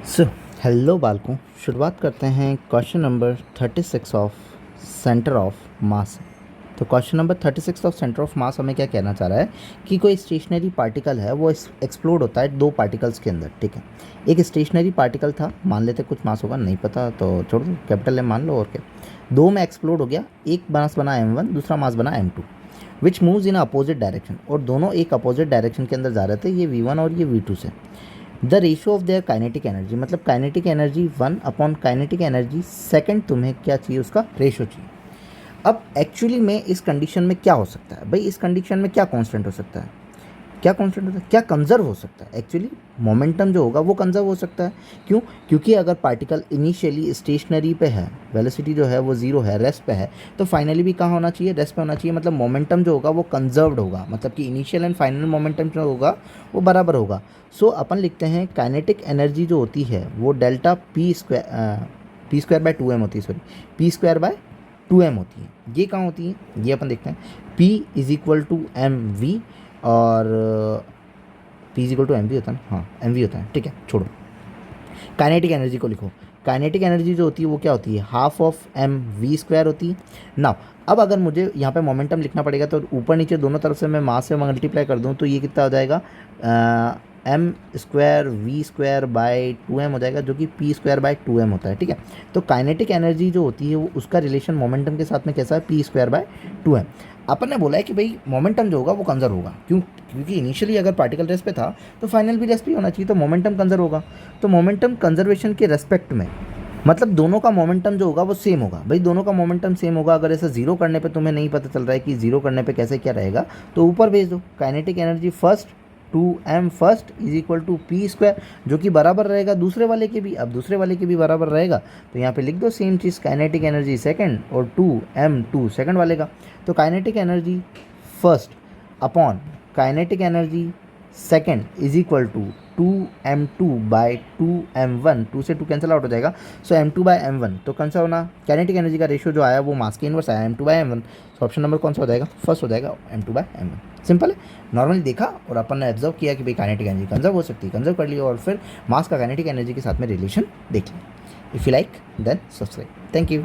So hello बालकों, शुरुआत करते हैं question number 36 of centre of mass. तो question number 36 of centre of mass हमें क्या कहना चाह रहा है कि कोई स्टेशनरी पार्टिकल है वो एक्सप्लोड होता है दो पार्टिकल्स के अंदर। ठीक है, एक स्टेशनरी पार्टिकल था, मान लेते कुछ मास होगा, नहीं पता तो छोड़ दो, कैपिटल एम मान लो। और क्या, दो में एक्सप्लोड हो गया, एक मास बना m1, दूसरा मास बना m2, which moves in opposite direction, और दोनों एक अपोजिट डायरेक्शन के अंदर जा रहे थे, ये v1 और ये v2 से। The ratio of their kinetic energy, मतलब kinetic energy 1 upon kinetic energy second, तुम्हें क्या चाहिए, उसका रेशियो चाहिए। अब एक्चुअली में इस कंडीशन में क्या हो सकता है भाई, इस कंडीशन में क्या कांस्टेंट हो सकता है, क्या कांस्टेंट होता है, क्या कंजर्व हो सकता है। एक्चुअली मोमेंटम जो होगा वो कंजर्व हो सकता है। क्यों? क्योंकि अगर पार्टिकल इनिशियली स्टेशनरी पे है, वेलोसिटी जो है वो जीरो है, रेस्ट पे है, तो फाइनली भी कहाँ होना चाहिए, रेस्ट पे होना चाहिए। मतलब मोमेंटम जो होगा वो कंजर्व्ड होगा, मतलब कि इनिशियल एंड फाइनल मोमेंटम जो होगा वो बराबर होगा। सो अपन लिखते हैं काइनेटिक एनर्जी जो होती है वो डेल्टा p² बाय 2m होती है, सॉरी p² बाय 2m होती है। ये कहाँ होती है, ये अपन देखते हैं। p is equal to mv, और p is equal to M V होता है ना, हाँ एम वी होता है। ठीक है, छोड़ो, काइनेटिक एनर्जी को लिखो। काइनेटिक एनर्जी जो होती है वो क्या होती है, हाफ ऑफ mv² होती है ना। अब अगर मुझे यहाँ पे मोमेंटम लिखना पड़ेगा तो ऊपर नीचे दोनों तरफ से मैं मास से मल्टीप्लाई कर दूँ तो ये कितना हो जाएगा, m² बाय 2m हो जाएगा, जो कि p² बाय 2m होता है। ठीक है, तो काइनेटिक एनर्जी जो होती है वो उसका रिलेशन मोमेंटम के साथ में कैसा है, p² बाय 2m। अपन ने बोला है कि भाई मोमेंटम जो होगा वो कंजर्व होगा। क्यों? क्योंकि इनिशियली अगर पार्टिकल रेस्ट पे था तो फाइनल भी रेस्ट पे होना चाहिए, तो मोमेंटम कंजर्व होगा। तो मोमेंटम कंजर्वेशन के रेस्पेक्ट में मतलब दोनों का मोमेंटम जो होगा वो सेम होगा। भाई दोनों का मोमेंटम सेम होगा। अगर ऐसा जीरो करने पे तुम्हें नहीं पता चल रहा है कि जीरो करने पे कैसे क्या रहेगा, तो ऊपर भेज दो kinetic energy first 2m first is equal to p², जो कि बराबर रहेगा दूसरे वाले के भी। अब दूसरे वाले के भी बराबर रहेगा तो यहाँ पे लिख दो सेम चीज़, काइनेटिक एनर्जी सेकंड और 2m2 सेकंड वाले का। तो kinetic energy first upon kinetic energy second is equal to 2m2 by 2m1, 2 से 2 कैंसिल आउट हो जाएगा, सो m2 बाय m1। तो कौन सा होना, काइनेटिक एनर्जी का रेशियो जो आया वो मास के इनवर्स आया, m2 bye m1। So option number कौन सा हो जाएगा, फर्स्ट हो जाएगा, m2 बाय m1। सिंपल है, नॉर्मली देखा और अपन ने ऑब्जर्व किया कि भाई काइनेटिक एनर्जी कंजर्व हो सकती है, कंजर्व कर लिया, और फिर मास का काइनेटिक एनर्जी के साथ में रिलेशन देख लिया। If you like then subscribe. Thank you.